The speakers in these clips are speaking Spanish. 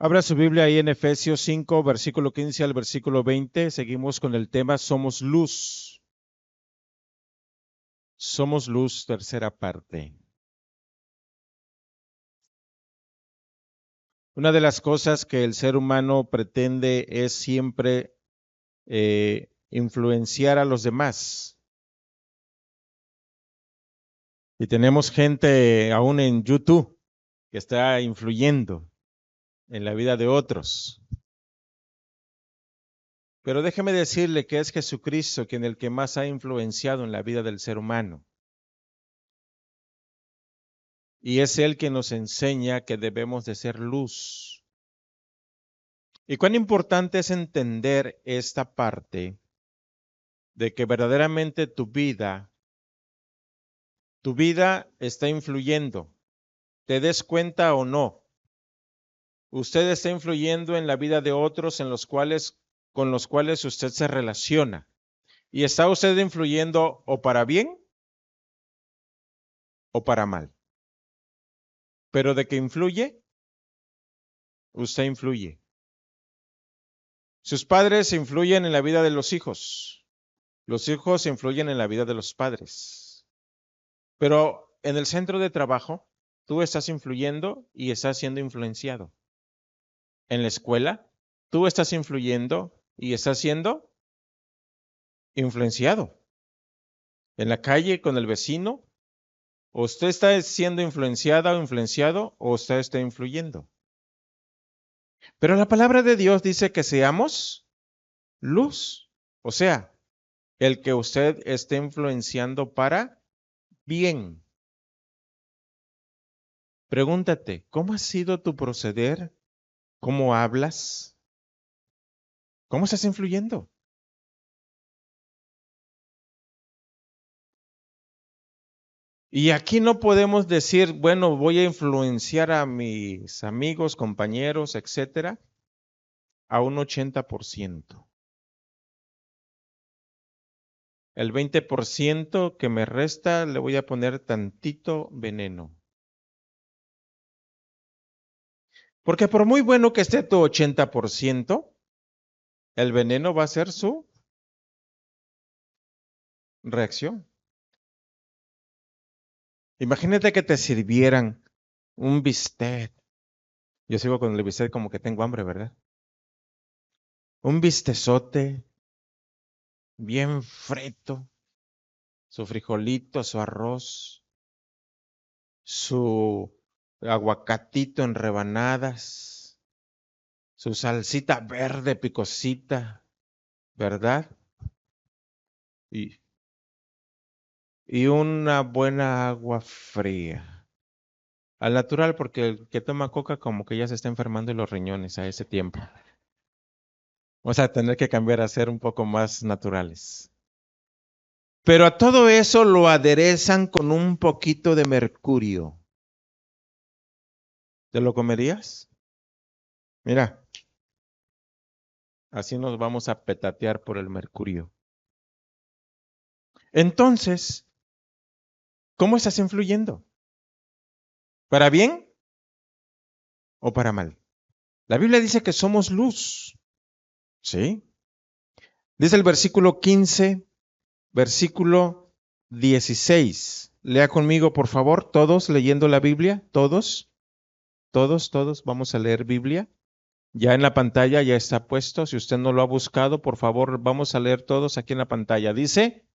Abra su Biblia ahí en Efesios 5, versículo 15 al versículo 20. Seguimos con el tema Somos Luz. Somos Luz, tercera parte. Una de las cosas que el ser humano pretende es siempre influenciar a los demás. Y tenemos gente aún en YouTube que está influyendo en la vida de otros. Pero déjeme decirle que es Jesucristo quien el que más ha influenciado en la vida del ser humano. Y es Él quien nos enseña que debemos de ser luz. Y cuán importante es entender esta parte de que verdaderamente tu vida está influyendo, te des cuenta o no. Usted está influyendo en la vida de otros con los cuales usted se relaciona. Y está usted influyendo o para bien o para mal. Pero de que influye, usted influye. Sus padres influyen en la vida de los hijos. Los hijos influyen en la vida de los padres. Pero en el centro de trabajo, tú estás influyendo y estás siendo influenciado. En la escuela, tú estás influyendo y estás siendo influenciado. En la calle, con el vecino, o usted está siendo influenciada o influenciado, o usted está influyendo. Pero la palabra de Dios dice que seamos luz. O sea, el que usted esté influenciando para bien. Pregúntate, ¿cómo ha sido tu proceder? ¿Cómo hablas? ¿Cómo estás influyendo? Y aquí no podemos decir, bueno, voy a influenciar a mis amigos, compañeros, etcétera, a un 80%. El 20% que me resta le voy a poner tantito veneno. Porque por muy bueno que esté tu 80%, el veneno va a ser su reacción. Imagínate que te sirvieran un bistec. Yo sigo con el bistec como que tengo hambre, ¿verdad? Un bistezote bien frito, su frijolito, su arroz, su aguacatito en rebanadas, su salsita verde picosita, ¿verdad? Y, y una buena agua fría. Al natural, porque el que toma coca como que ya se está enfermando de los riñones a ese tiempo. Vamos a tener que cambiar a ser un poco más naturales. Pero a todo eso lo aderezan con un poquito de mercurio. ¿Te lo comerías? Mira, así nos vamos a petatear por el mercurio. Entonces, ¿cómo estás influyendo? ¿Para bien o para mal? La Biblia dice que somos luz, ¿sí? Dice el versículo 15, versículo 16. Lea conmigo, por favor, todos leyendo la Biblia, todos, vamos a leer Biblia. Ya en la pantalla ya está puesto. Si usted no lo ha buscado, por favor, vamos a leer todos aquí en la pantalla. Dice,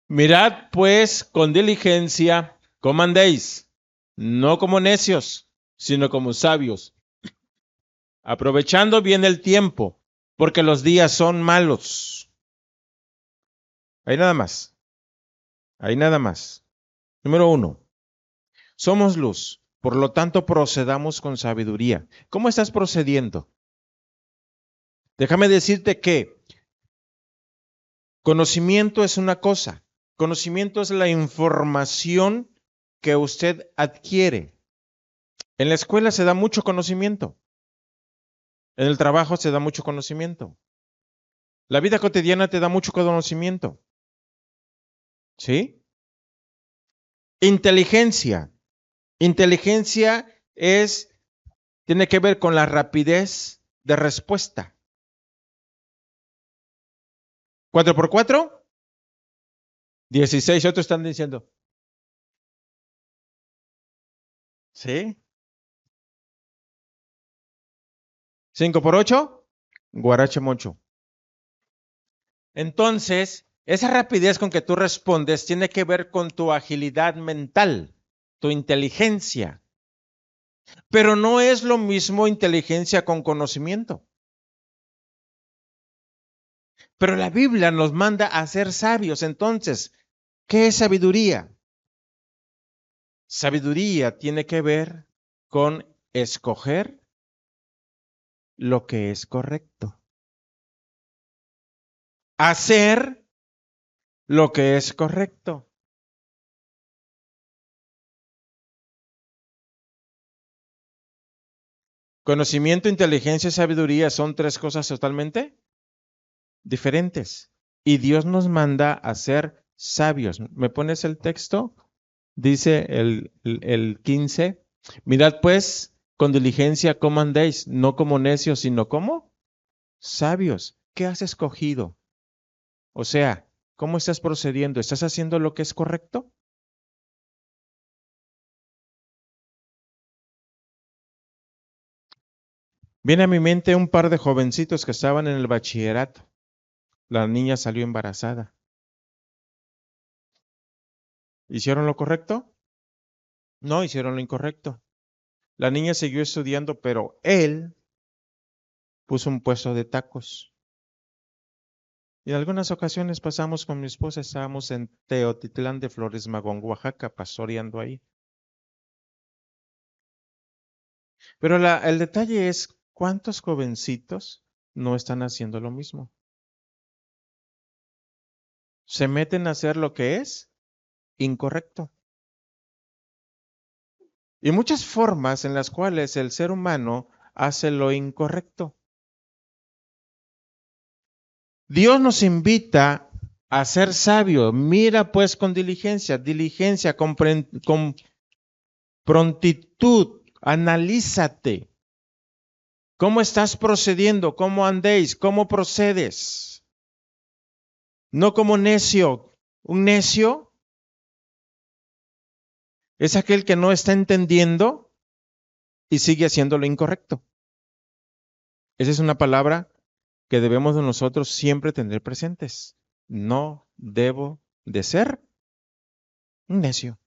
mirad pues con diligencia cómo andéis, no como necios, sino como sabios, aprovechando bien el tiempo, porque los días son malos. Ahí nada más, ahí nada más. Número 1, somos luz, por lo tanto procedamos con sabiduría. ¿Cómo estás procediendo? Déjame decirte que conocimiento es una cosa. Conocimiento es la información que usted adquiere. En la escuela se da mucho conocimiento. En el trabajo se da mucho conocimiento. La vida cotidiana te da mucho conocimiento. ¿Sí? Inteligencia. Inteligencia es tiene que ver con la rapidez de respuesta. 4 por 4, 16. Otros están diciendo. ¿Sí? 5 por 8, guarache mocho. Entonces, esa rapidez con que tú respondes tiene que ver con tu agilidad mental, tu inteligencia. Pero no es lo mismo inteligencia con conocimiento. Pero la Biblia nos manda a ser sabios. Entonces, ¿qué es sabiduría? Sabiduría tiene que ver con escoger lo que es correcto. Hacer lo que es correcto. Conocimiento, inteligencia y sabiduría son tres cosas totalmente diferentes. Y Dios nos manda a ser sabios. ¿Me pones el texto? Dice el 15. Mirad pues con diligencia cómo andéis, no como necios, sino como sabios. ¿Qué has escogido? O sea, ¿cómo estás procediendo? ¿Estás haciendo lo que es correcto? Viene a mi mente un par de jovencitos que estaban en el bachillerato. La niña salió embarazada. ¿Hicieron lo correcto? No, hicieron lo incorrecto. La niña siguió estudiando, pero él puso un puesto de tacos. Y en algunas ocasiones pasamos con mi esposa, estábamos en Teotitlán de Flores Magón, Oaxaca, pastoreando ahí. Pero el detalle es, ¿cuántos jovencitos no están haciendo lo mismo? Se meten a hacer lo que es incorrecto. Y muchas formas en las cuales el ser humano hace lo incorrecto. Dios nos invita a ser sabios. Mira pues con diligencia, con prontitud, analízate. ¿Cómo estás procediendo? ¿Cómo andéis? ¿Cómo procedes? No como necio. Un necio es aquel que no está entendiendo y sigue haciendo lo incorrecto. Esa es una palabra que debemos de nosotros siempre tener presentes. No debo de ser un necio.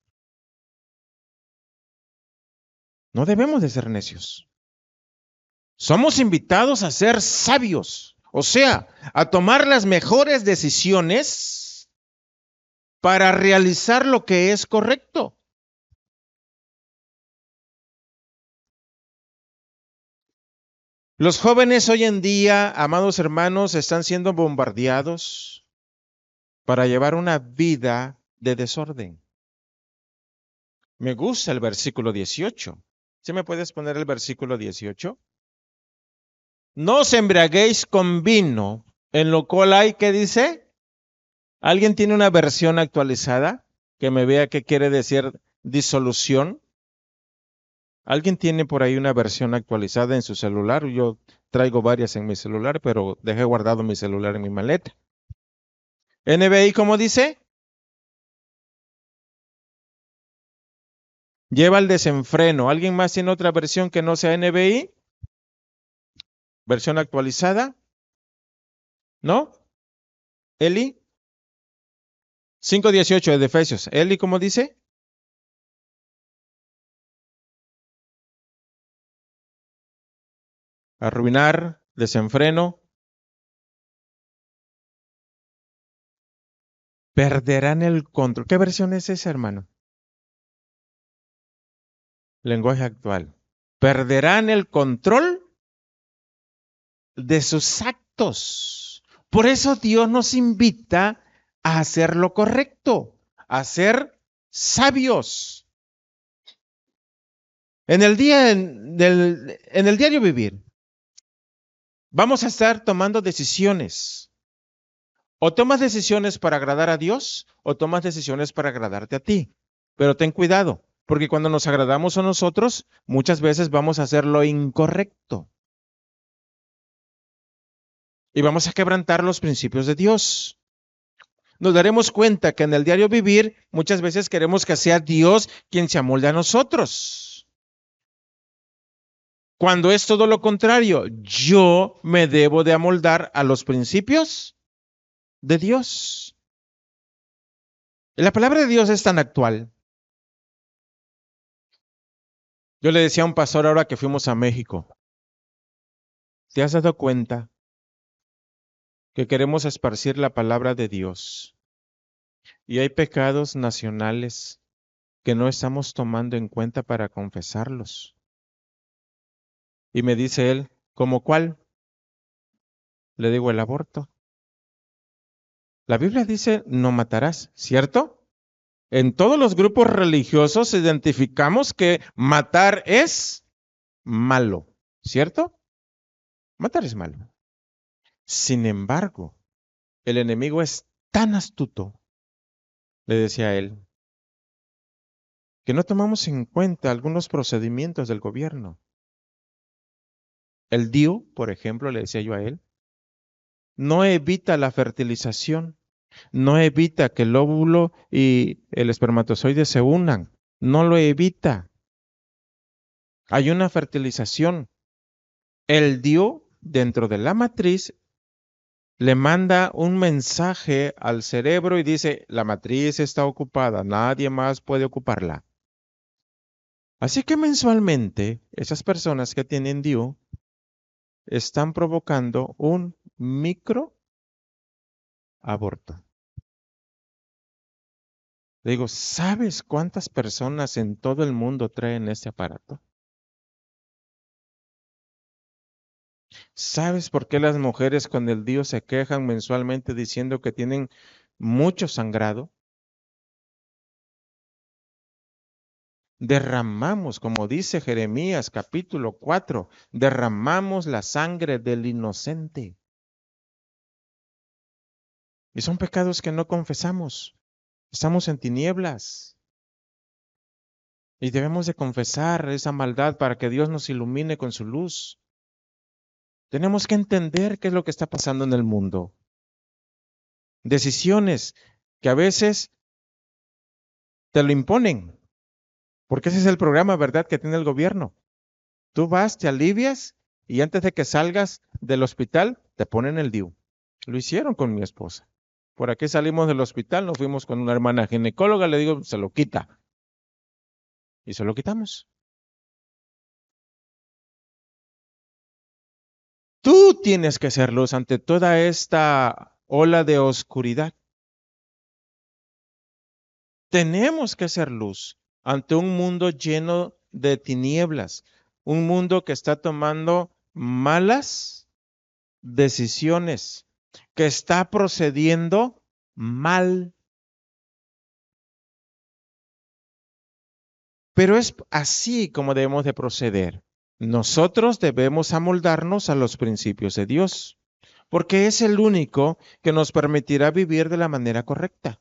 No debemos de ser necios. Somos invitados a ser sabios, o sea, a tomar las mejores decisiones para realizar lo que es correcto. Los jóvenes hoy en día, amados hermanos, están siendo bombardeados para llevar una vida de desorden. Me gusta el versículo 18. ¿Sí me puedes poner el versículo 18? No os embriaguéis con vino, en lo cual hay, ¿qué dice? ¿Alguien tiene una versión actualizada que me vea qué quiere decir disolución? ¿Alguien tiene por ahí una versión actualizada en su celular? Yo traigo varias en mi celular, pero dejé guardado mi celular en mi maleta. NBI, ¿cómo dice? Lleva el desenfreno. ¿Alguien más tiene otra versión que no sea NBI? ¿Versión actualizada? ¿No? ¿Eli? 5:18 de Efesios. ¿Eli cómo dice? Arruinar, desenfreno. Perderán el control. ¿Qué versión es esa, hermano? Lenguaje actual. Perderán el control de sus actos. Por eso Dios nos invita a hacer lo correcto, a ser sabios. En el diario vivir, vamos a estar tomando decisiones. O tomas decisiones para agradar a Dios o tomas decisiones para agradarte a ti. Pero ten cuidado, Porque cuando nos agradamos a nosotros, muchas veces vamos a hacer lo incorrecto. Y vamos a quebrantar los principios de Dios. Nos daremos cuenta que en el diario vivir muchas veces queremos que sea Dios quien se amolde a nosotros. Cuando es todo lo contrario, yo me debo de amoldar a los principios de Dios. La palabra de Dios es tan actual. Yo le decía a un pastor ahora que fuimos a México, ¿te has dado cuenta que queremos esparcir la palabra de Dios y hay pecados nacionales que no estamos tomando en cuenta para confesarlos? Y me dice él, ¿cómo cuál? Le digo, el aborto. La Biblia dice, no matarás, ¿cierto? En todos los grupos religiosos identificamos que matar es malo, ¿cierto? Matar es malo. Sin embargo, el enemigo es tan astuto, le decía a él, que no tomamos en cuenta algunos procedimientos del gobierno. El DIU, por ejemplo, le decía yo a él, no evita la fertilización, no evita que el óvulo y el espermatozoide se unan, no lo evita. Hay una fertilización. El DIU, dentro de la matriz, le manda un mensaje al cerebro y dice, la matriz está ocupada, nadie más puede ocuparla. Así que mensualmente, esas personas que tienen DIU están provocando un microaborto. Le digo, ¿sabes cuántas personas en todo el mundo traen este aparato? ¿Sabes por qué las mujeres con el DIU se quejan mensualmente diciendo que tienen mucho sangrado? Derramamos, como dice Jeremías capítulo 4, derramamos la sangre del inocente. Y son pecados que no confesamos. Estamos en tinieblas. Y debemos de confesar esa maldad para que Dios nos ilumine con su luz. Tenemos que entender qué es lo que está pasando en el mundo. Decisiones que a veces te lo imponen, porque ese es el programa, ¿verdad?, que tiene el gobierno. Tú vas, te alivias y antes de que salgas del hospital te ponen el DIU. Lo hicieron con mi esposa. Por aquí salimos del hospital, nos fuimos con una hermana ginecóloga, le digo, se lo quita. Y se lo quitamos. Tú tienes que ser luz ante toda esta ola de oscuridad. Tenemos que ser luz ante un mundo lleno de tinieblas, un mundo que está tomando malas decisiones, que está procediendo mal. Pero es así como debemos de proceder. Nosotros debemos amoldarnos a los principios de Dios, porque es el único que nos permitirá vivir de la manera correcta.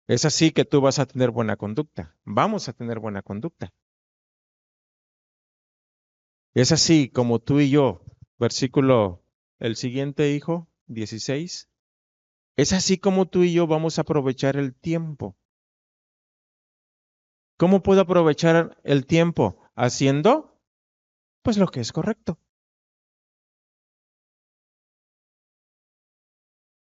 Es así que tú vas a tener buena conducta. Vamos a tener buena conducta. Es así como tú y yo, versículo, el siguiente hijo, 16. Es así como tú y yo vamos a aprovechar el tiempo. ¿Cómo puedo aprovechar el tiempo? Haciendo, pues, lo que es correcto.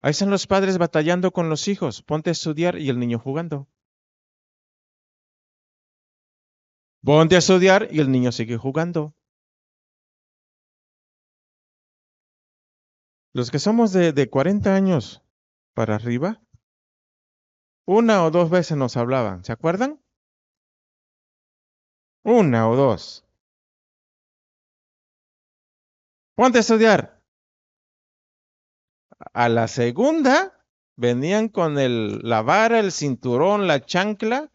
Ahí están los padres batallando con los hijos. Ponte a estudiar y el niño jugando. Ponte a estudiar y el niño sigue jugando. Los que somos de 40 años para arriba, una o dos veces nos hablaban. ¿Se acuerdan? Una o dos. Ponte a estudiar. A la segunda venían con la vara, el cinturón, la chancla,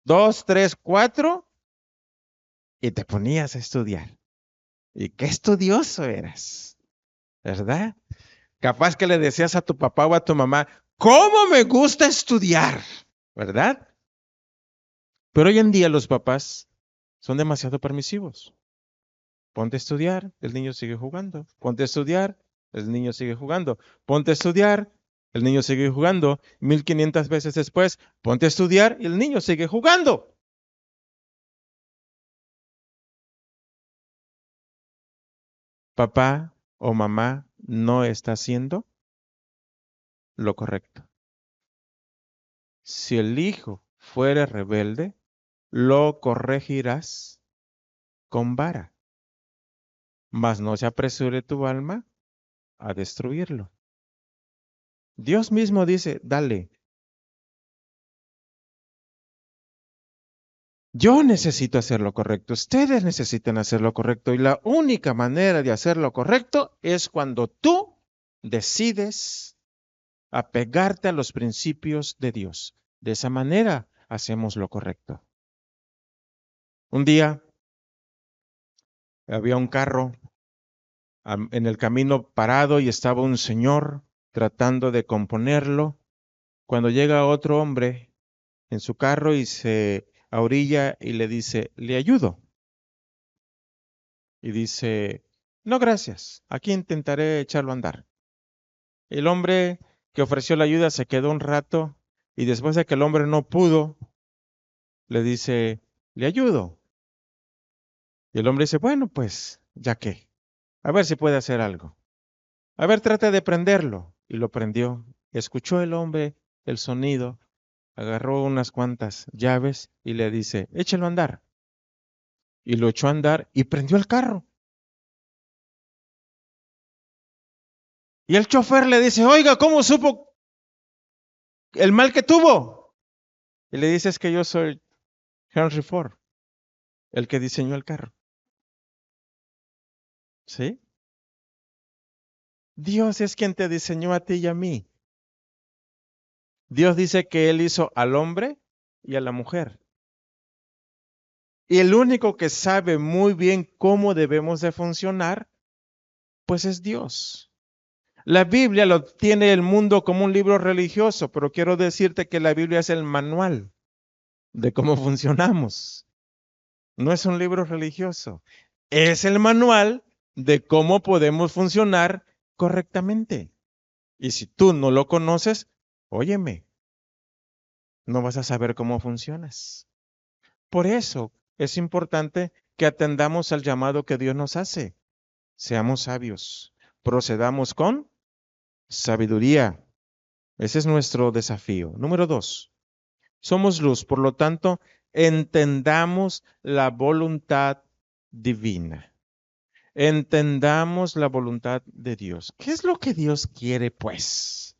2, 3, 4, y te ponías a estudiar. Y qué estudioso eras, ¿verdad? Capaz que le decías a tu papá o a tu mamá, ¿cómo me gusta estudiar? ¿verdad? Pero hoy en día los papás son demasiado permisivos. Ponte a estudiar, el niño sigue jugando. Ponte a estudiar, el niño sigue jugando. Ponte a estudiar, el niño sigue jugando. 1500 veces después, ponte a estudiar y el niño sigue jugando. Papá o mamá no está haciendo lo correcto. Si el hijo fuere rebelde, lo corregirás con vara, mas no se apresure tu alma a destruirlo. Dios mismo dice, dale. Yo necesito hacer lo correcto, ustedes necesitan hacer lo correcto y la única manera de hacer lo correcto es cuando tú decides apegarte a los principios de Dios. De esa manera hacemos lo correcto. Un día había un carro en el camino parado y estaba un señor tratando de componerlo. Cuando llega otro hombre en su carro y se ahorilla y le dice, le ayudo. Y dice, no, gracias, aquí intentaré echarlo a andar. El hombre que ofreció la ayuda se quedó un rato y después de que el hombre no pudo, le dice, le ayudo. Y el hombre dice, bueno, pues, ya que, a ver si puede hacer algo. A ver, trata de prenderlo. Y lo prendió. Escuchó el hombre el sonido, agarró unas cuantas llaves y le dice, échelo a andar. Y lo echó a andar y prendió el carro. Y el chofer le dice, oiga, ¿cómo supo el mal que tuvo? Y le dice, es que yo soy Henry Ford, el que diseñó el carro. ¿Sí? Dios es quien te diseñó a ti y a mí. Dios dice que Él hizo al hombre y a la mujer. Y el único que sabe muy bien cómo debemos de funcionar, pues es Dios. La Biblia lo tiene el mundo como un libro religioso, pero quiero decirte que la Biblia es el manual de cómo funcionamos. No es un libro religioso, es el manual de cómo podemos funcionar correctamente. Y si tú no lo conoces, óyeme, no vas a saber cómo funcionas. Por eso es importante que atendamos al llamado que Dios nos hace. Seamos sabios, procedamos con sabiduría. Ese es nuestro desafío. Número 2, somos luz, por lo tanto, entendamos la voluntad divina. Entendamos la voluntad de Dios. ¿Qué es lo que Dios quiere, pues?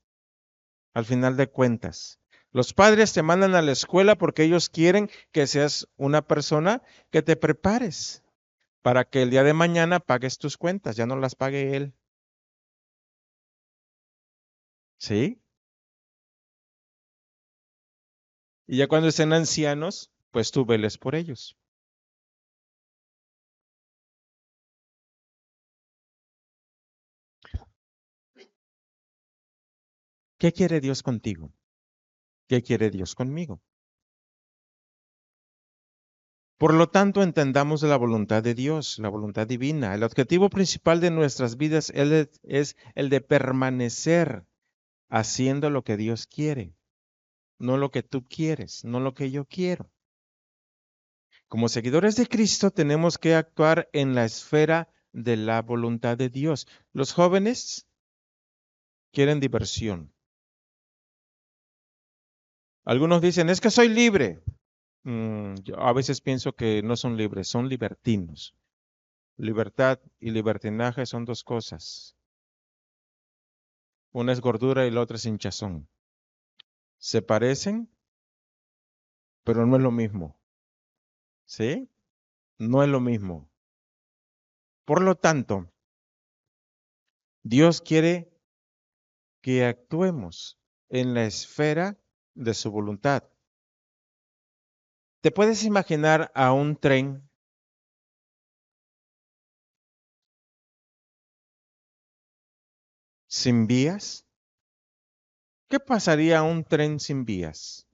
Al final de cuentas, los padres te mandan a la escuela porque ellos quieren que seas una persona que te prepares para que el día de mañana pagues tus cuentas, ya no las pague él. ¿Sí? Y ya cuando estén ancianos, pues tú veles por ellos. ¿Qué quiere Dios contigo? ¿Qué quiere Dios conmigo? Por lo tanto, entendamos la voluntad de Dios, la voluntad divina. El objetivo principal de nuestras vidas es el de permanecer haciendo lo que Dios quiere, no lo que tú quieres, no lo que yo quiero. Como seguidores de Cristo tenemos que actuar en la esfera de la voluntad de Dios. Los jóvenes quieren diversión. Algunos dicen, es que soy libre. Yo a veces pienso que no son libres, son libertinos. Libertad y libertinaje son dos cosas. Una es gordura y la otra es hinchazón. Se parecen, pero no es lo mismo. ¿Sí? No es lo mismo. Por lo tanto, Dios quiere que actuemos en la esfera de su voluntad. ¿Te puedes imaginar a un tren sin vías? ¿Qué pasaría a un tren sin vías?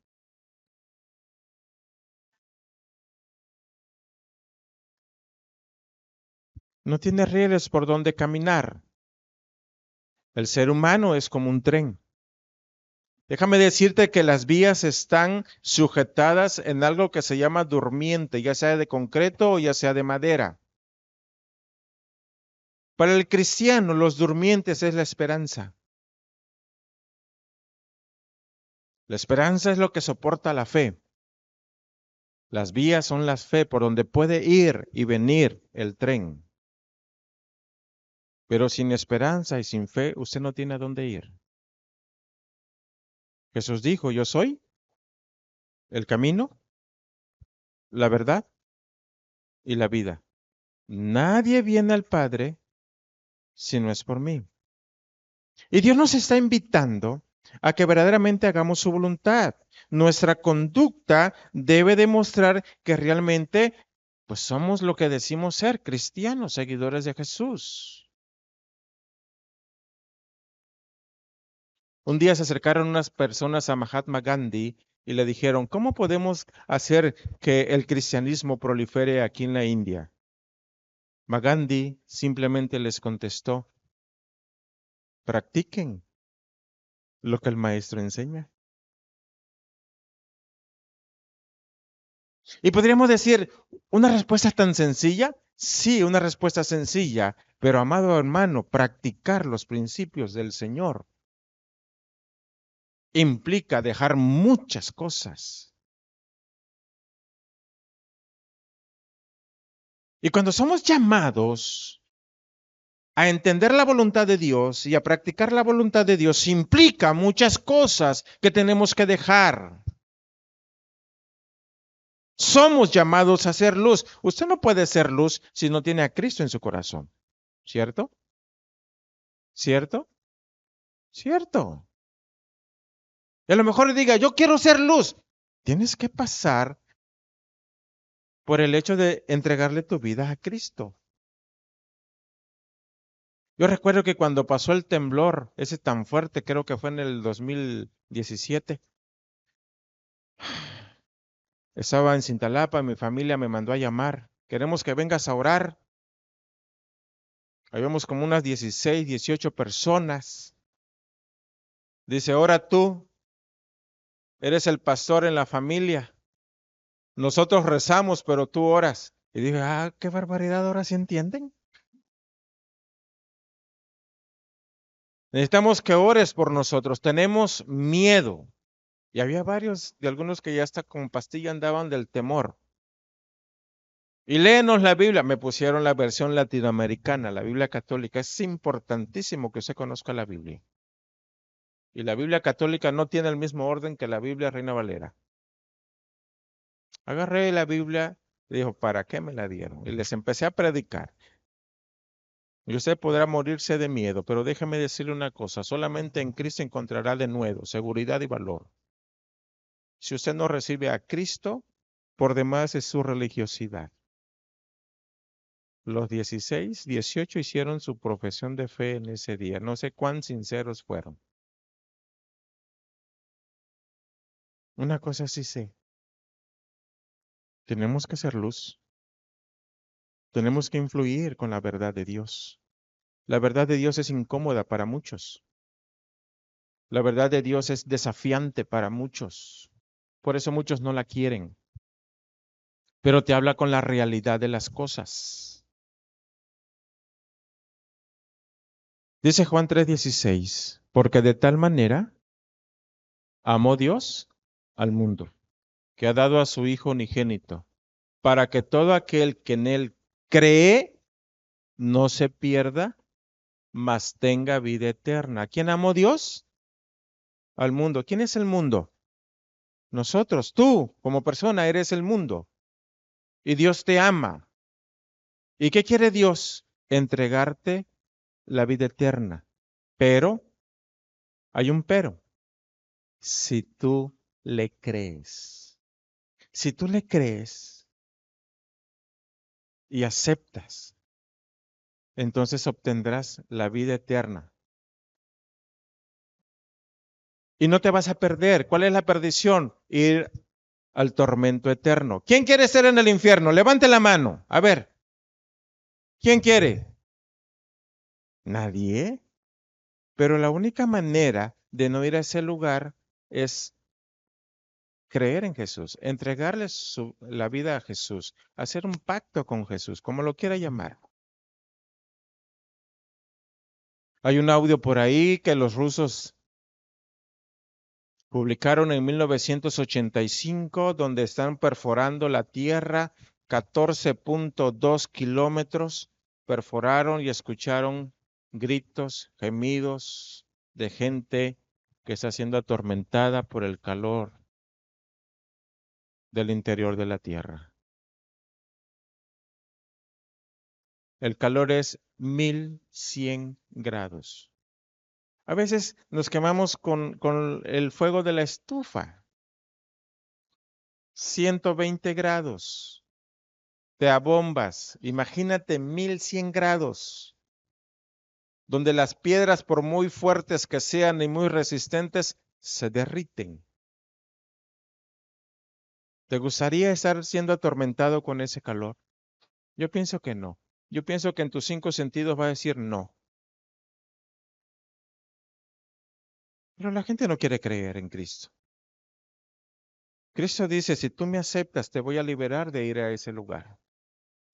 No tiene rieles por donde caminar. El ser humano es como un tren. Déjame decirte que las vías están sujetadas en algo que se llama durmiente, ya sea de concreto o ya sea de madera. Para el cristiano, los durmientes es la esperanza. La esperanza es lo que soporta la fe. Las vías son la fe por donde puede ir y venir el tren. Pero sin esperanza y sin fe, usted no tiene a dónde ir. Jesús dijo, yo soy el camino, la verdad y la vida. Nadie viene al Padre si no es por mí. Y Dios nos está invitando a que verdaderamente hagamos su voluntad. Nuestra conducta debe demostrar que realmente pues somos lo que decimos ser, cristianos, seguidores de Jesús. Un día se acercaron unas personas a Mahatma Gandhi y le dijeron, ¿cómo podemos hacer que el cristianismo prolifere aquí en la India? Gandhi simplemente les contestó, practiquen lo que el maestro enseña. Y podríamos decir, ¿una respuesta tan sencilla? Sí, una respuesta sencilla, pero amado hermano, practicar los principios del Señor implica dejar muchas cosas. Y cuando somos llamados a entender la voluntad de Dios y a practicar la voluntad de Dios, implica muchas cosas que tenemos que dejar. Somos llamados a ser luz. Usted no puede ser luz si no tiene a Cristo en su corazón. ¿Cierto? ¿Cierto? ¿Cierto? Y a lo mejor diga, yo quiero ser luz. Tienes que pasar por el hecho de entregarle tu vida a Cristo. Yo recuerdo que cuando pasó el temblor, ese tan fuerte, creo que fue en el 2017, estaba en Cintalapa, mi familia me mandó a llamar. Queremos que vengas a orar. Habíamos como unas 16, 18 personas. Dice, ora tú, eres el pastor en la familia. Nosotros rezamos, pero tú oras. Y dije, qué barbaridad, ahora sí entienden. Necesitamos que ores por nosotros. Tenemos miedo. Y había varios, de algunos que ya hasta con pastilla andaban del temor. Y léenos la Biblia. Me pusieron la versión latinoamericana, la Biblia católica. Es importantísimo que usted conozca la Biblia. Y la Biblia católica no tiene el mismo orden que la Biblia Reina Valera. Agarré la Biblia y dijo, ¿para qué me la dieron? Y les empecé a predicar. Y usted podrá morirse de miedo, pero déjeme decirle una cosa, solamente en Cristo encontrará de nuevo seguridad y valor. Si usted no recibe a Cristo, por demás es su religiosidad. Los 16, 18 hicieron su profesión de fe en ese día. No sé cuán sinceros fueron. Una cosa sí sé. Tenemos que ser luz. Tenemos que influir con la verdad de Dios. La verdad de Dios es incómoda para muchos. La verdad de Dios es desafiante para muchos. Por eso muchos no la quieren. Pero te habla con la realidad de las cosas. Dice Juan 3:16, porque de tal manera amó Dios al mundo, que ha dado a su Hijo unigénito, para que todo aquel que en él cree no se pierda, mas tenga vida eterna. ¿Quién amó Dios? Al mundo. ¿Quién es el mundo? Nosotros, tú como persona eres el mundo. Y Dios te ama. ¿Y qué quiere Dios? Entregarte la vida eterna. Pero, hay un pero. Si tú le crees. Si tú le crees y aceptas, entonces obtendrás la vida eterna. Y no te vas a perder. ¿Cuál es la perdición? Ir al tormento eterno. ¿Quién quiere estar en el infierno? Levante la mano. A ver. ¿Quién quiere? Nadie. Pero la única manera de no ir a ese lugar es creer en Jesús, entregarle la vida a Jesús, hacer un pacto con Jesús, como lo quiera llamar. Hay un audio por ahí que los rusos publicaron en 1985, donde están perforando la tierra 14.2 kilómetros. Perforaron y escucharon gritos, gemidos de gente que está siendo atormentada por el calor del interior de la tierra. El calor es 1100 grados. A veces nos quemamos con el fuego de la estufa. 120 grados. Te abombas. Imagínate 1100 grados, donde las piedras, por muy fuertes que sean y muy resistentes, se derriten. ¿Te gustaría estar siendo atormentado con ese calor? Yo pienso que no. Yo pienso que en tus 5 sentidos va a decir no. Pero la gente no quiere creer en Cristo. Cristo dice, si tú me aceptas, te voy a liberar de ir a ese lugar.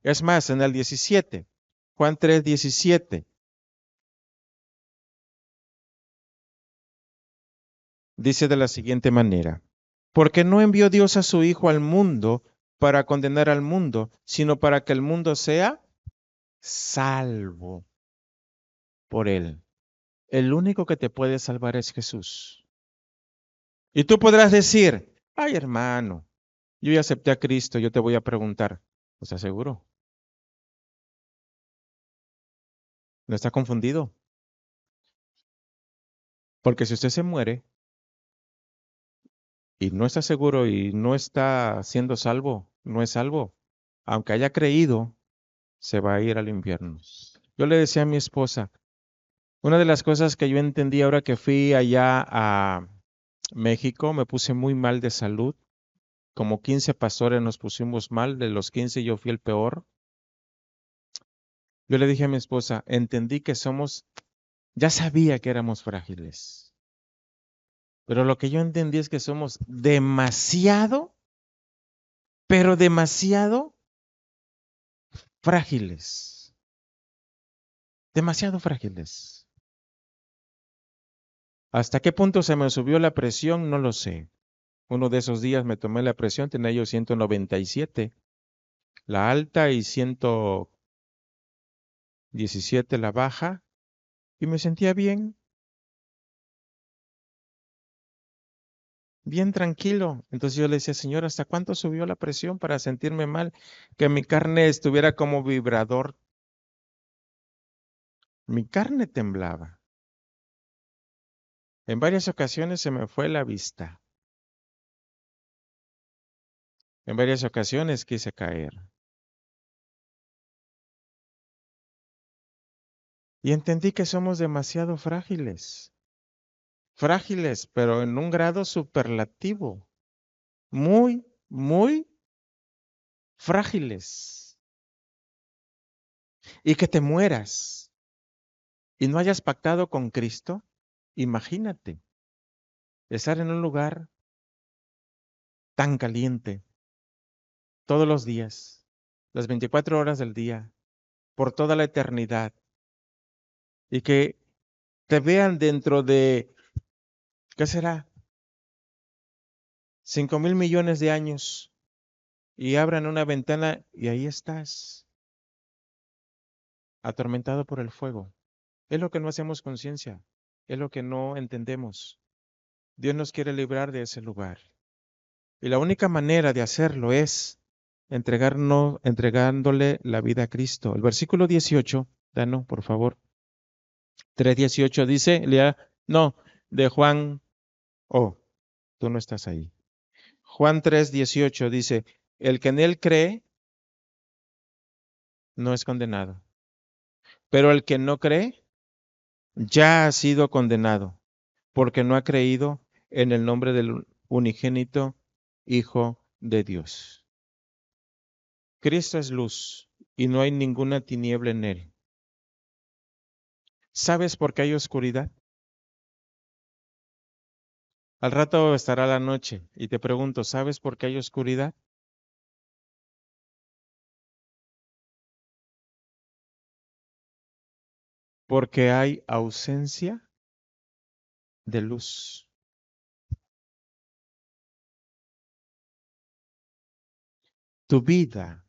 Es más, en el 17, Juan 3:17, dice de la siguiente manera, porque no envió Dios a su Hijo al mundo para condenar al mundo, sino para que el mundo sea salvo por él. El único que te puede salvar es Jesús. Y tú podrás decir, ay hermano, yo ya acepté a Cristo, yo te voy a preguntar, ¿estás seguro? ¿No está confundido? Porque si usted se muere y no está seguro y no está siendo salvo, no es salvo. Aunque haya creído, se va a ir al infierno. Yo le decía a mi esposa, una de las cosas que yo entendí ahora que fui allá a México, me puse muy mal de salud. Como 15 pastores nos pusimos mal, de los 15 yo fui el peor. Yo le dije a mi esposa, entendí que ya sabía que éramos frágiles, pero lo que yo entendí es que somos demasiado, pero demasiado frágiles, demasiado frágiles. ¿Hasta qué punto se me subió la presión? No lo sé. Uno de esos días me tomé la presión, tenía yo 197, la alta y 117 la baja, y me sentía bien, bien tranquilo. Entonces yo le decía, Señor, ¿hasta cuánto subió la presión para sentirme mal? Que mi carne estuviera como vibrador. Mi carne temblaba. En varias ocasiones se me fue la vista. En varias ocasiones quise caer. Y entendí que somos demasiado frágiles. Frágiles, pero en un grado superlativo. Muy, muy frágiles. Y que te mueras y no hayas pactado con Cristo. Imagínate estar en un lugar tan caliente todos los días, las 24 horas del día, por toda la eternidad. Y que te vean dentro de, ¿qué será? 5,000 millones de años y abran una ventana y ahí estás, atormentado por el fuego. Es lo que no hacemos conciencia, es lo que no entendemos. Dios nos quiere librar de ese lugar. Y la única manera de hacerlo es entregándole la vida a Cristo. El versículo 18, Dano, por favor. 3:18 dice, no, de Juan, oh, tú no estás ahí. Juan 3:18 dice, el que en él cree no es condenado, pero el que no cree ya ha sido condenado, porque no ha creído en el nombre del unigénito Hijo de Dios. Cristo es luz y no hay ninguna tiniebla en él. ¿Sabes por qué hay oscuridad? Al rato estará la noche y te pregunto, ¿sabes por qué hay oscuridad? Porque hay ausencia de luz. Tu vida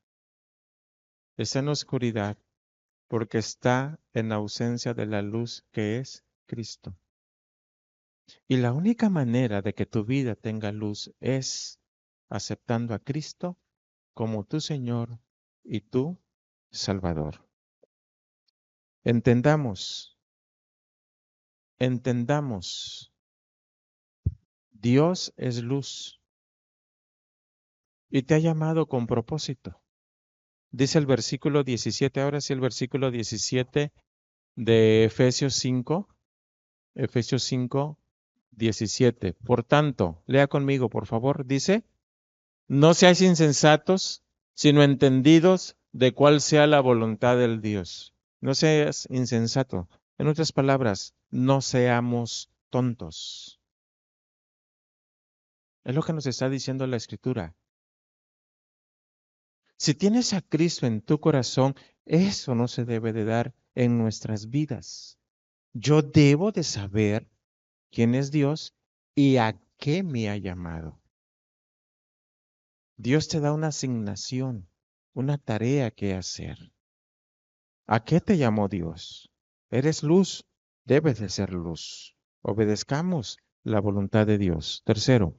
está en oscuridad porque está en ausencia de la luz que es Cristo. Y la única manera de que tu vida tenga luz es aceptando a Cristo como tu Señor y tu Salvador. Entendamos, entendamos, Dios es luz y te ha llamado con propósito. Dice el versículo 17, ahora sí el versículo 17 de Efesios 5, 17. Por tanto, lea conmigo, por favor, dice, no seáis insensatos, sino entendidos de cuál sea la voluntad del Dios. No seas insensato. En otras palabras, no seamos tontos. Es lo que nos está diciendo la Escritura. Si tienes a Cristo en tu corazón, eso no se debe de dar en nuestras vidas. Yo debo de saber quién es Dios y a qué me ha llamado. Dios te da una asignación, una tarea que hacer. ¿A qué te llamó Dios? Eres luz, debes de ser luz. Obedezcamos la voluntad de Dios. Tercero,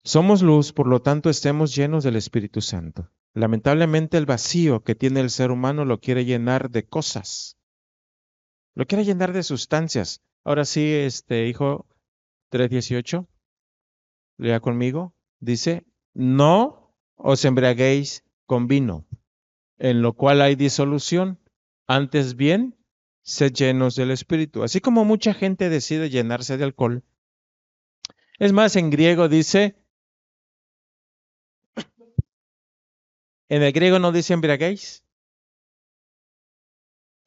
somos luz, por lo tanto estemos llenos del Espíritu Santo. Lamentablemente el vacío que tiene el ser humano lo quiere llenar de cosas, lo quiere llenar de sustancias. Ahora sí, hijo 3:18, lea conmigo, dice, no os embriaguéis con vino, en lo cual hay disolución, antes bien, sed llenos del Espíritu. Así como mucha gente decide llenarse de alcohol. Es más, en griego dice, en el griego no dice embriaguéis,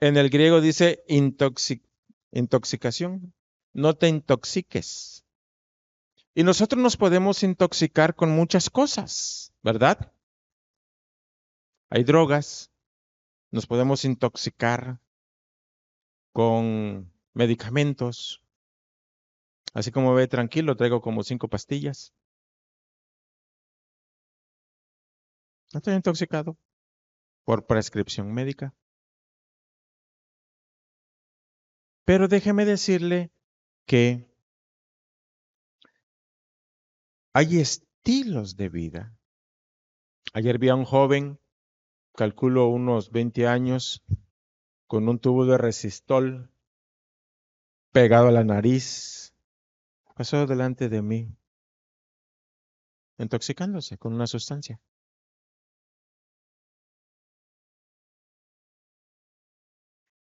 en el griego dice intoxicación. No te intoxiques. Y nosotros nos podemos intoxicar con muchas cosas, ¿verdad? Hay drogas, nos podemos intoxicar con medicamentos. Así como ve, tranquilo, traigo como 5 pastillas. No estoy intoxicado por prescripción médica. Pero déjeme decirle que hay estilos de vida. Ayer vi a un joven, calculo unos 20 años, con un tubo de resistol pegado a la nariz. Pasó delante de mí, intoxicándose con una sustancia.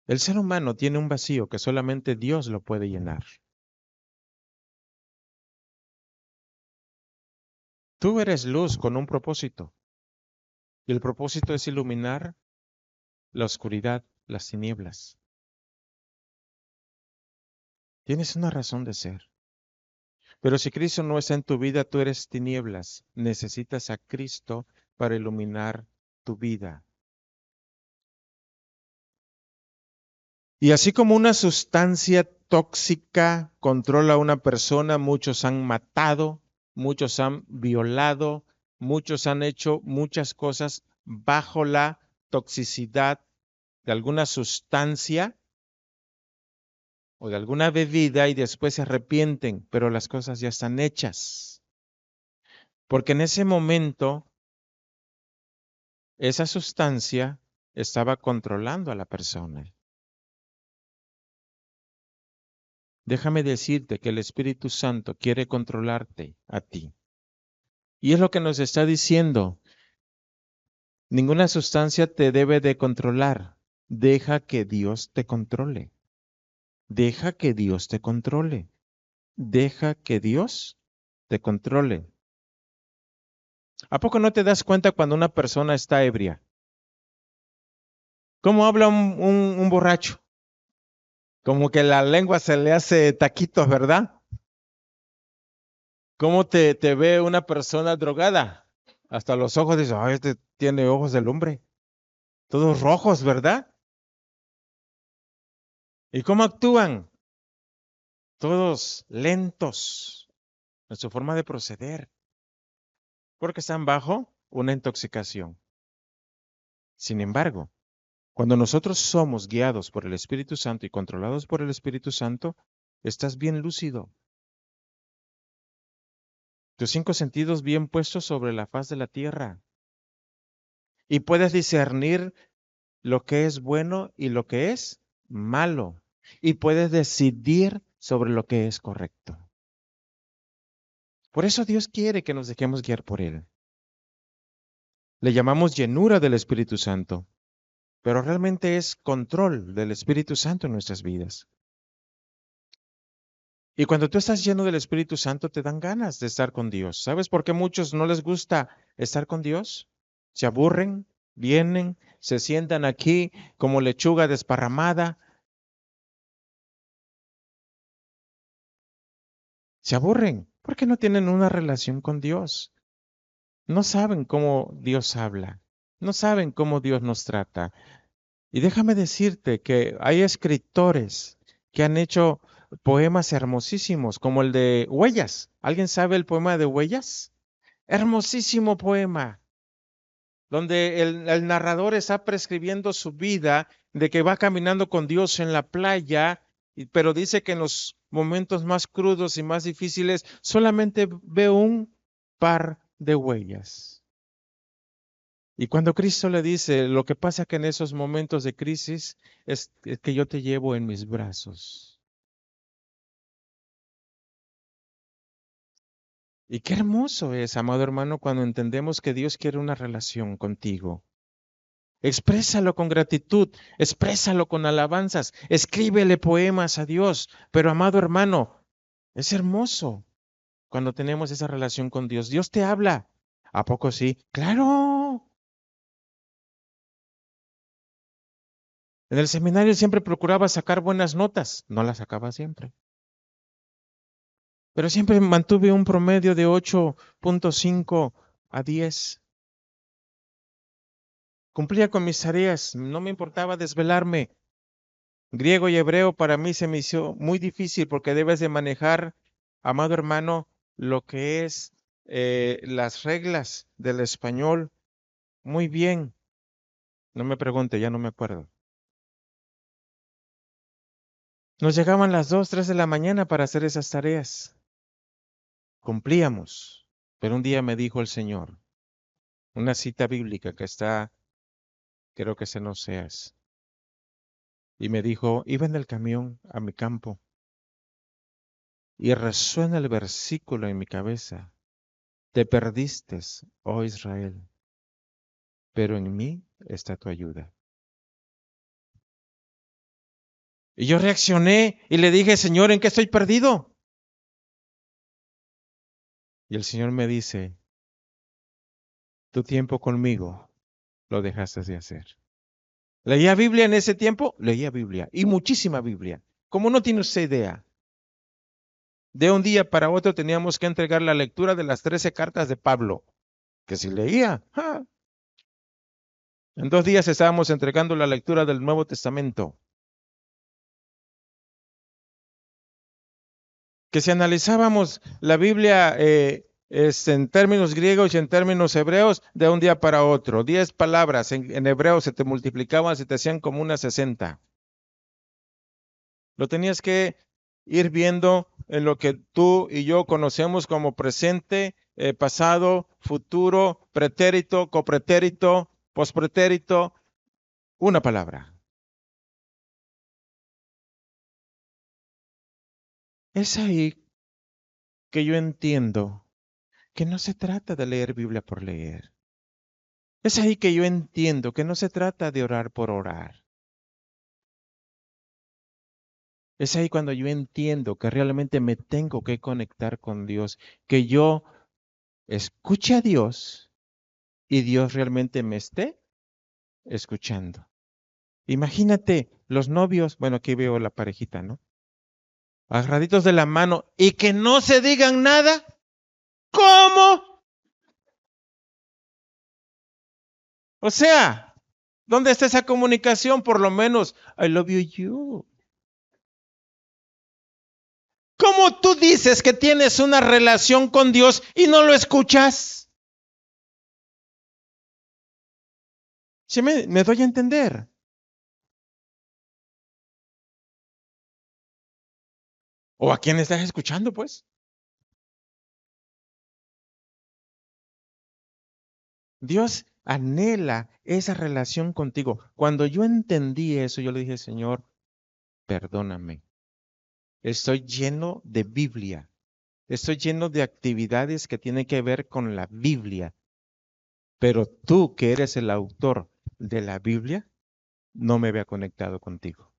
El ser humano tiene un vacío que solamente Dios lo puede llenar. Tú eres luz con un propósito. Y el propósito es iluminar la oscuridad, las tinieblas. Tienes una razón de ser. Pero si Cristo no está en tu vida, tú eres tinieblas. Necesitas a Cristo para iluminar tu vida. Y así como una sustancia tóxica controla a una persona, muchos han matado, muchos han violado, muchos han hecho muchas cosas bajo la toxicidad de alguna sustancia o de alguna bebida y después se arrepienten, pero las cosas ya están hechas. Porque en ese momento esa sustancia estaba controlando a la persona. Déjame decirte que el Espíritu Santo quiere controlarte a ti. Y es lo que nos está diciendo. Ninguna sustancia te debe de controlar. Deja que Dios te controle. Deja que Dios te controle. Deja que Dios te controle. ¿A poco no te das cuenta cuando una persona está ebria? ¿Cómo habla un borracho? Como que la lengua se le hace taquitos, ¿verdad? ¿Cómo te ve una persona drogada? Hasta los ojos dice, ay, este tiene ojos de lumbre. Todos rojos, ¿verdad? ¿Y cómo actúan? Todos lentos en su forma de proceder, porque están bajo una intoxicación. Sin embargo, cuando nosotros somos guiados por el Espíritu Santo y controlados por el Espíritu Santo, estás bien lúcido. Tus 5 sentidos bien puestos sobre la faz de la tierra. Y puedes discernir lo que es bueno y lo que es malo. Y puedes decidir sobre lo que es correcto. Por eso Dios quiere que nos dejemos guiar por Él. Le llamamos llenura del Espíritu Santo, pero realmente es control del Espíritu Santo en nuestras vidas. Y cuando tú estás lleno del Espíritu Santo, te dan ganas de estar con Dios. ¿Sabes por qué a muchos no les gusta estar con Dios? Se aburren, vienen, se sientan aquí como lechuga desparramada. Se aburren porque no tienen una relación con Dios. No saben cómo Dios habla. No saben cómo Dios nos trata. Y déjame decirte que hay escritores que han hecho poemas hermosísimos, como el de Huellas. ¿Alguien sabe el poema de Huellas? Hermosísimo poema, donde el narrador está prescribiendo su vida de que va caminando con Dios en la playa, pero dice que en los momentos más crudos y más difíciles solamente ve un par de huellas. Y cuando Cristo le dice, lo que pasa que en esos momentos de crisis es que yo te llevo en mis brazos. Y qué hermoso es, amado hermano, cuando entendemos que Dios quiere una relación contigo. Exprésalo con gratitud, exprésalo con alabanzas, escríbele poemas a Dios. Pero, amado hermano, es hermoso cuando tenemos esa relación con Dios. Dios te habla. ¿A poco sí? Claro. En el seminario siempre procuraba sacar buenas notas. No las sacaba siempre. Pero siempre mantuve un promedio de 8.5 a 10. Cumplía con mis tareas, no me importaba desvelarme. Griego y hebreo para mí se me hizo muy difícil porque debes de manejar, amado hermano, lo que es las reglas del español muy bien. No me pregunte, ya no me acuerdo. Nos llegaban las 2, 3 de la mañana para hacer esas tareas. Cumplíamos. Pero un día me dijo el Señor, una cita bíblica que está, creo que se nos seas. Y me dijo, iba en el camión a mi campo y resuena el versículo en mi cabeza. Te perdiste, oh Israel, pero en mí está tu ayuda. Y yo reaccioné y le dije, Señor, ¿en qué estoy perdido? Y el Señor me dice, tu tiempo conmigo lo dejaste de hacer. ¿Leía Biblia en ese tiempo? Leía Biblia y muchísima Biblia. Como no tiene usted idea. De un día para otro teníamos que entregar la lectura de las 13 cartas de Pablo, que si leía. ¡Ja! En 2 días estábamos entregando la lectura del Nuevo Testamento. Que si analizábamos la Biblia en términos griegos y en términos hebreos, de un día para otro, 10 palabras en hebreo se te multiplicaban, se te hacían como unas 60. Lo tenías que ir viendo en lo que tú y yo conocemos como presente, pasado, futuro, pretérito, copretérito, pospretérito, una palabra. Es ahí que yo entiendo que no se trata de leer Biblia por leer. Es ahí que yo entiendo que no se trata de orar por orar. Es ahí cuando yo entiendo que realmente me tengo que conectar con Dios, que yo escuche a Dios y Dios realmente me esté escuchando. Imagínate los novios, bueno, aquí veo la parejita, ¿no? Agarraditos de la mano y que no se digan nada. ¿Cómo? O sea, ¿dónde está esa comunicación? Por lo menos, I love you. ¿Cómo tú dices que tienes una relación con Dios y no lo escuchas? ¿Sí me doy a entender? ¿O a quién estás escuchando, pues? Dios anhela esa relación contigo. Cuando yo entendí eso, yo le dije, Señor, perdóname. Estoy lleno de Biblia. Estoy lleno de actividades que tienen que ver con la Biblia. Pero tú, que eres el autor de la Biblia, no me había conectado contigo.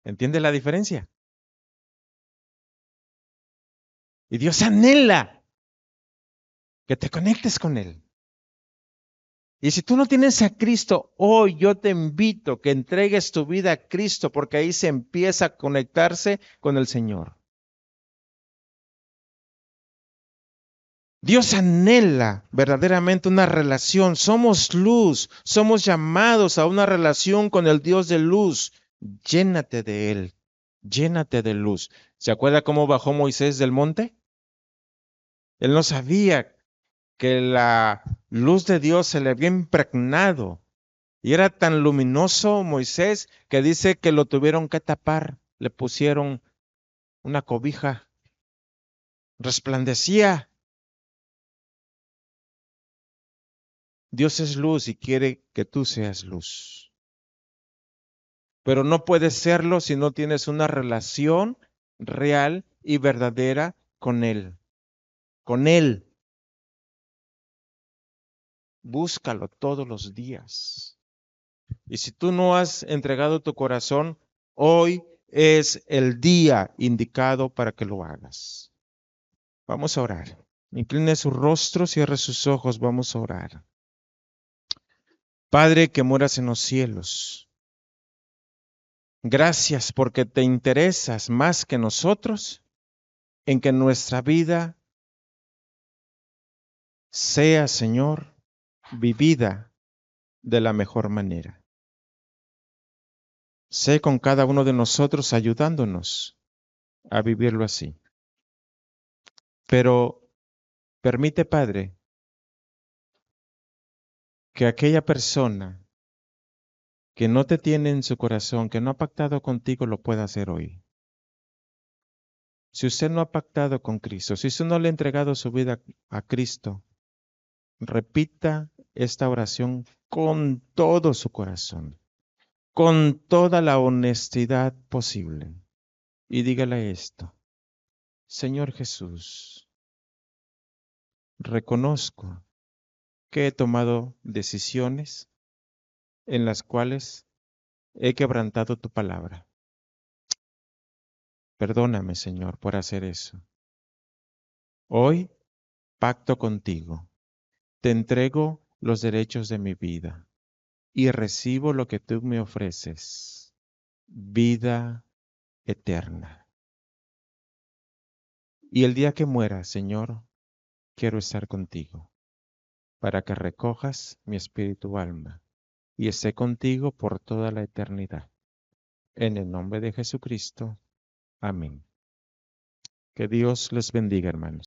¿Entiendes la diferencia? Y Dios anhela que te conectes con Él. Y si tú no tienes a Cristo, hoy yo te invito que entregues tu vida a Cristo, porque ahí se empieza a conectarse con el Señor. Dios anhela verdaderamente una relación. Somos luz, somos llamados a una relación con el Dios de luz. Llénate de Él, llénate de luz. ¿Se acuerda cómo bajó Moisés del monte? Él no sabía que la luz de Dios se le había impregnado. Y era tan luminoso Moisés que dice que lo tuvieron que tapar. Le pusieron una cobija. Resplandecía. Dios es luz y quiere que tú seas luz. Pero no puedes serlo si no tienes una relación real y verdadera con Él. Con Él. Búscalo todos los días. Y si tú no has entregado tu corazón, hoy es el día indicado para que lo hagas. Vamos a orar. Incline su rostro, cierre sus ojos, vamos a orar. Padre que moras en los cielos, gracias porque te interesas más que nosotros en que nuestra vida sea, Señor, vivida de la mejor manera. Sé con cada uno de nosotros ayudándonos a vivirlo así. Pero permite, Padre, que aquella persona que no te tiene en su corazón, que no ha pactado contigo, lo pueda hacer hoy. Si usted no ha pactado con Cristo, si usted no le ha entregado su vida a Cristo, repita esta oración con todo su corazón, con toda la honestidad posible. Y dígale esto: Señor Jesús, reconozco que he tomado decisiones en las cuales he quebrantado tu palabra. Perdóname, Señor, por hacer eso. Hoy pacto contigo. Te entrego los derechos de mi vida y recibo lo que tú me ofreces, vida eterna. Y el día que muera, Señor, quiero estar contigo, para que recojas mi espíritu alma y esté contigo por toda la eternidad. En el nombre de Jesucristo. Amén. Que Dios les bendiga, hermanos.